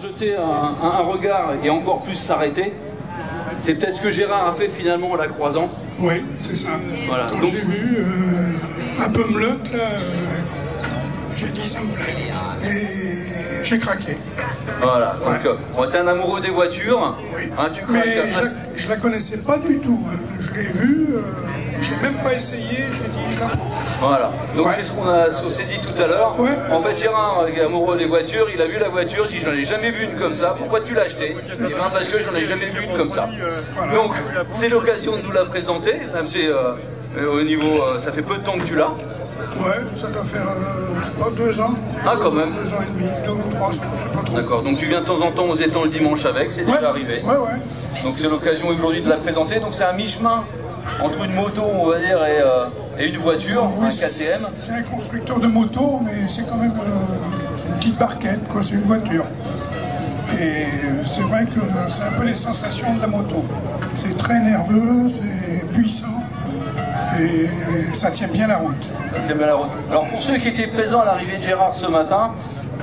jeter un regard et encore plus s'arrêter, c'est peut-être ce que Gérard a fait finalement en la croisant. Oui, c'est ça. Voilà. Quand j'ai vu un peu melotte, là, j'ai dit ça me plaît. Et j'ai craqué. Voilà, donc t'es un amoureux des voitures, oui. Hein, tu craques. Mais je la connaissais pas du tout. Je l'ai vue, j'ai même pas essayé, j'ai dit je la prends. Voilà, donc c'est ce qu'on s'est dit tout à l'heure. Ouais. En fait, Gérard, amoureux des voitures, il a vu la voiture, il dit j'en ai jamais vu une comme ça, pourquoi tu l'as achetée? Parce que j'en ai jamais vu une comme ça. Voilà. Donc, c'est l'occasion de nous la présenter, même si au niveau, ça fait peu de temps que tu l'as. Ouais, ça doit faire, je sais pas, 2 ans. Ah, quand même. 2 ans et demi, 2 ou 3, je sais pas trop. D'accord, donc tu viens de temps en temps aux étangs le dimanche avec, c'est déjà arrivé. Ouais. Donc c'est l'occasion aujourd'hui de la présenter. Donc c'est un mi-chemin entre une moto, on va dire, et une voiture, oui, un KTM. C'est un constructeur de moto, mais c'est quand même une petite barquette, quoi, c'est une voiture. Et c'est vrai que c'est un peu les sensations de la moto. C'est très nerveux, c'est puissant. Et ça tient bien la route. Ça tient bien la route. Alors pour ceux qui étaient présents à l'arrivée de Gérard ce matin,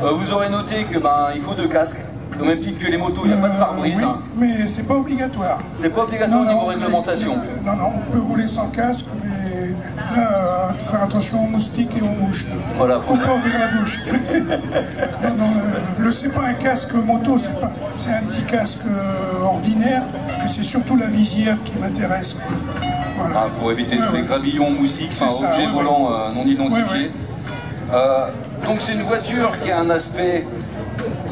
vous aurez noté que il faut 2 casques. Au même titre que les motos, il n'y a pas de pare-brise. Oui, mais c'est pas obligatoire. C'est pas obligatoire au niveau réglementation. Non, on peut rouler sans casque, mais là, faire attention aux moustiques et aux mouches. Voilà. Faut pas ouvrir la bouche. C'est pas un casque moto, c'est un petit casque ordinaire, mais c'est surtout la visière qui m'intéresse. Voilà. Pour éviter tous les gravillons, moustiques, objets volants non identifiés. Donc c'est une voiture qui a un aspect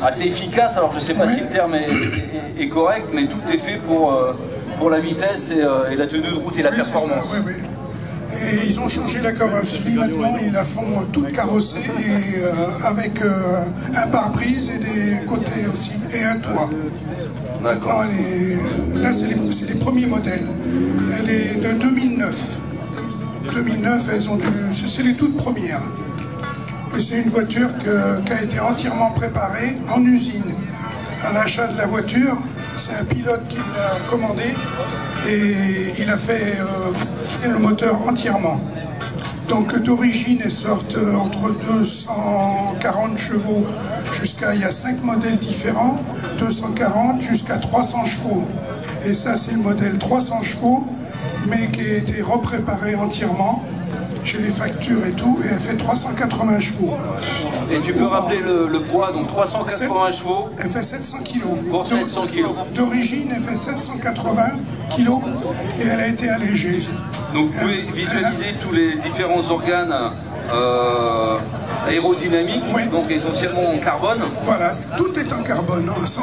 assez efficace, alors je ne sais pas si le terme est correct, mais tout est fait pour la vitesse et la tenue de route et la performance. Ça, oui. Et ils ont changé la carrosserie maintenant, ils la font toute carrossée et avec un pare-brise et des côtés aussi, et un toit. D'accord. Là c'est les premiers modèles. Elle est de 2009. 2009, c'est les toutes premières. Et c'est une voiture qui a été entièrement préparée en usine. À l'achat de la voiture, c'est un pilote qui l'a commandé et il a fait le moteur entièrement. Donc d'origine, elles sortent entre 240 chevaux jusqu'à, il y a 5 modèles différents, 240 jusqu'à 300 chevaux. Et ça c'est le modèle 300 chevaux, mais qui a été repréparé entièrement. J'ai les factures et tout, et elle fait 380 chevaux. Et tu peux rappeler le poids, donc 380 chevaux. Elle fait 700 kilos. Pour 700 kilos. D'origine, elle fait 780 kilos, et elle a été allégée. Donc vous pouvez visualiser tous les différents organes aérodynamiques, donc essentiellement en carbone. Voilà, tout est en carbone, à 100%.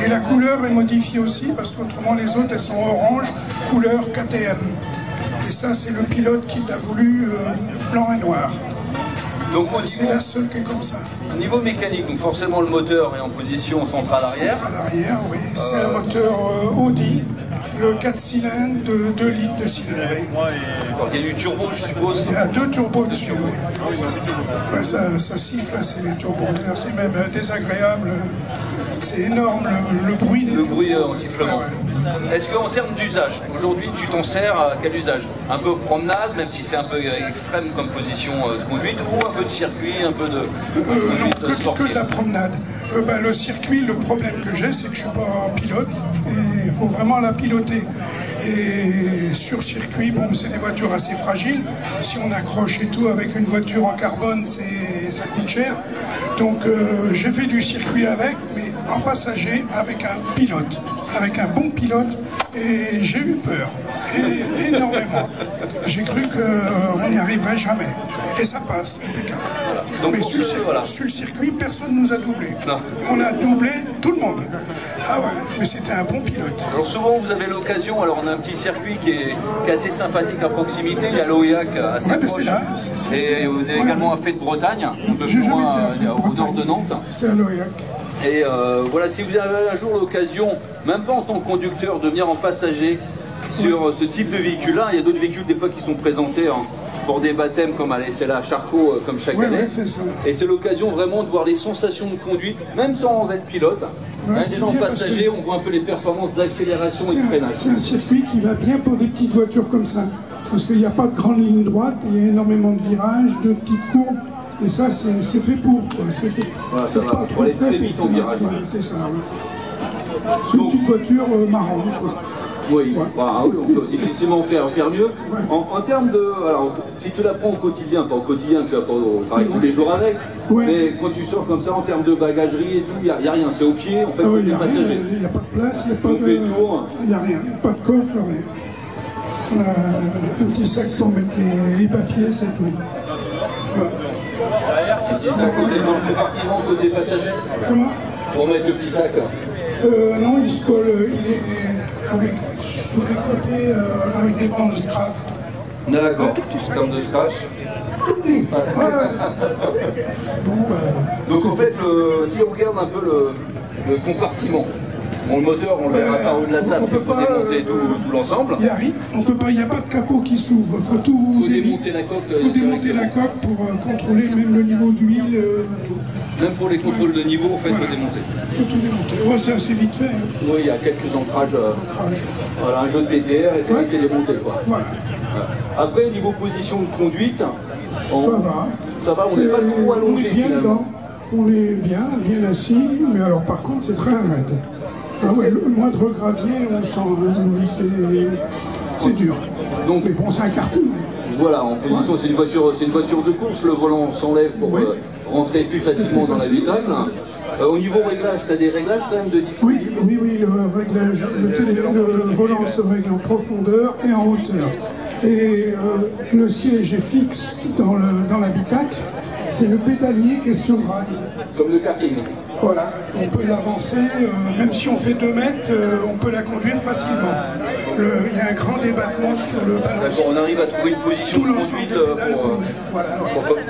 Et la couleur est modifiée aussi, parce qu'autrement les autres, elles sont orange, couleur KTM. Et ça, c'est le pilote qui l'a voulu blanc et noir. Donc c'est la seule qui est comme ça. Au niveau mécanique, donc forcément le moteur est en position centrale arrière. Centrale arrière, oui. C'est un moteur Audi, le 4 cylindres de 2 litres de cylindrée. Il y a du turbo, je suppose. Il y a 2 turbos dessus, oui. Ouais, ça siffle, c'est les turbos. C'est même désagréable. C'est énorme le bruit des turbos. Le bruit en sifflement. Est-ce qu'en termes d'usage, aujourd'hui tu t'en sers à quel usage? Un peu promenade, même si c'est un peu extrême comme position de conduite, ou un peu de circuit, un peu de non, que de la promenade. Le circuit, le problème que j'ai, c'est que je ne suis pas pilote, et il faut vraiment la piloter. Et sur circuit, bon, c'est des voitures assez fragiles. Si on accroche et tout avec une voiture en carbone, ça coûte cher. Donc j'ai fait du circuit avec, mais en passager avec un pilote, avec un bon pilote, et j'ai eu peur, et énormément. J'ai cru qu'on n'y arriverait jamais. Et ça passe, impeccable. Donc mais sur le circuit, personne ne nous a doublé. Non. On a doublé tout le monde. Ah ouais, mais c'était un bon pilote. Alors souvent vous avez l'occasion, alors on a un petit circuit qui est assez sympathique à proximité, il y a l'Oyac assez proche. Et vous avez également un fait de Bretagne, un peu plus loin au nord de Nantes. C'est à l'Oyac. Et voilà, si vous avez un jour l'occasion, même pas en tant que conducteur, de venir en passager sur ce type de véhicule-là, il y a d'autres véhicules des fois qui sont présentés pour des baptêmes comme c'est là à Charcot comme chaque année. Et c'est l'occasion vraiment de voir les sensations de conduite, même sans être pilote. Déjà en passager, on voit un peu les performances d'accélération et de freinage. C'est un circuit qui va bien pour des petites voitures comme ça. Parce qu'il n'y a pas de grande ligne droite, il y a énormément de virages, de petites courbes. Et ça, c'est fait pour. Voilà, ça va. Pour aller très vite en virage. Voilà, c'est ça. C'est une petite voiture marrante, quoi. Oui, ouais. Bah, oui, on peut difficilement faire mieux. Ouais. En termes de... Alors, si tu la prends au quotidien, pas au quotidien, tu vas pas travailler tous les jours avec, ouais. Mais quand tu sors comme ça, en termes de bagagerie et tout, il n'y a rien, c'est au pied, en fait, pour les passagers. Il n'y a pas de place, il n'y a pas de... Il n'y a rien, pas de coffre, rien. Un petit sac pour mettre les papiers, c'est tout. Ouais. Un petit sac côté dans le compartiment, côté passager. Comment? Pour mettre le petit sac. Non, il se colle, il est sur les côtés avec des bandes de scratch. D'accord, petit scan de scratch. Ouais. Donc en fait, si on regarde un peu le compartiment, bon, le moteur, on le verra par au-delà de ça, il faut démonter tout l'ensemble. Il n'y a pas de capot qui s'ouvre, il faut tout démonter la coque. Il faut démonter la coque pour contrôler même le niveau d'huile. Même pour les contrôles de niveau, en fait, il faut démonter. Il faut tout démonter. Ouais, c'est assez vite fait. Hein. Oui, il y a quelques ancrages. Voilà, un jeu de PTR et c'est démonté, quoi. Voilà. Après, niveau position de conduite, ça va, on n'est pas trop allongé finalement. On est bien assis, mais alors par contre, c'est très raide. Ah ouais, le moindre gravier, on sent, c'est dur. Donc, mais bon, c'est un karting. Voilà, en position, c'est une voiture de course, le volant s'enlève pour rentrer plus facilement dans l'habitacle. Au niveau réglage, tu as des réglages quand même de disponibles? Oui, le réglage, le volant se règle en profondeur et en hauteur. Et le siège est fixe dans l'habitacle, c'est le pédalier qui est sur le rail. Comme le karting. Voilà, on peut l'avancer, même si on fait 2 mètres, on peut la conduire facilement. Il y a un grand débattement sur le balancier. D'accord, on arrive à trouver une position de conduite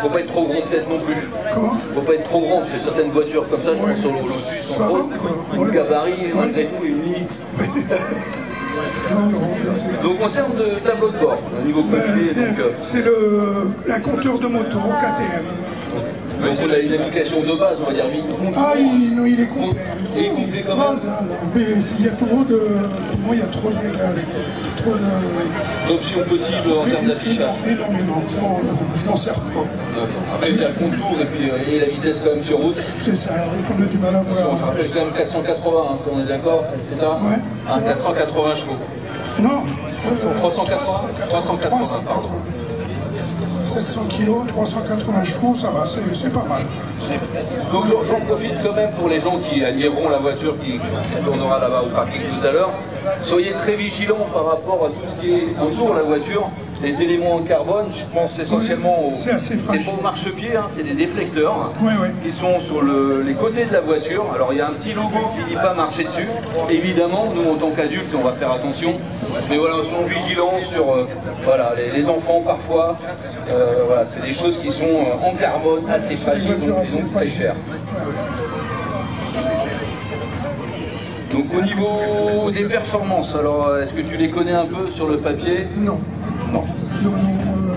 pour pas être trop grand peut-être non plus. Comment? Faut pas être trop grand, parce que certaines voitures comme ça, je pense au Lotus, entre autres, le gabarit, malgré tout, il y a une limite. Donc en termes de tableau de bord, au niveau complet, c'est un compteur de moto, KTM. Donc on a une application de base, on va dire. Ah, non, il est complet. Il est complet quand même. Mais il y a trop de... Pour moi, il y a trop de réglages. D'options possibles en termes d'affichage. Énormément, je m'en sers pas. Après, il y a le contour et puis la vitesse quand même sur route. C'est ça, qu'on a du mal à voir. Je rappelle quand même 480, hein, on est d'accord, c'est ça? Ouais. 480 chevaux. Non. 380, pardon. 700 kg, 380 chevaux, ça va, c'est pas mal. Donc j'en profite quand même pour les gens qui admireront la voiture qui tournera là-bas au parking tout à l'heure. Soyez très vigilants par rapport à tout ce qui est autour de la voiture. Les éléments en carbone, je pense essentiellement c'est pas au marchepied, hein, c'est des déflecteurs qui sont sur les côtés de la voiture. Alors il y a un petit logo qui dit pas marcher dessus. Évidemment, nous en tant qu'adultes, on va faire attention. Mais voilà, soyons vigilants sur les enfants parfois. Voilà, c'est des choses qui sont en carbone, assez fragiles, donc ils sont très chers. Donc au niveau des performances, alors est-ce que tu les connais un peu sur le papier? Non. Non.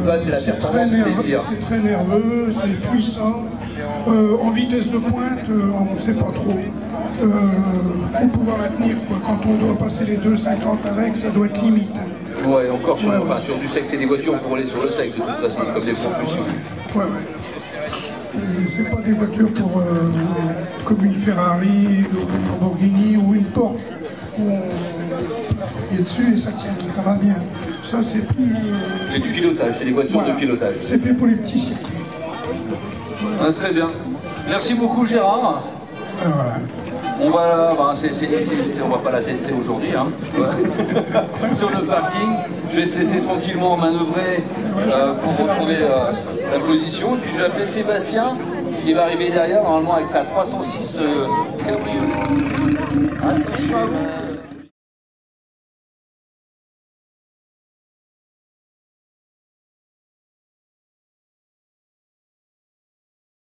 Là, c'est la performance plaisir. C'est très nerveux, c'est puissant. En vitesse de pointe, on ne sait pas trop. Il faut pouvoir la tenir, quoi. Quand on doit passer les 2,50 avec, ça doit être limite. Ouais, encore sur du sec, c'est des voitures pour rouler sur le sec, de toute façon, comme des propulsions. C'est pas des voitures comme une Ferrari, une Lamborghini ou une Porsche, où on est dessus et ça tient, ça va bien. Ça, c'est plus... C'est du pilotage, c'est des voitures de pilotage. C'est fait pour les petits circuits. Très bien. Merci beaucoup, Gérard. Voilà. On va, on va pas la tester aujourd'hui, hein. Sur le parking. Je vais te laisser tranquillement manœuvrer pour retrouver la position. Puis je vais appeler Sébastien qui va arriver derrière, normalement avec sa 306 cabriolet.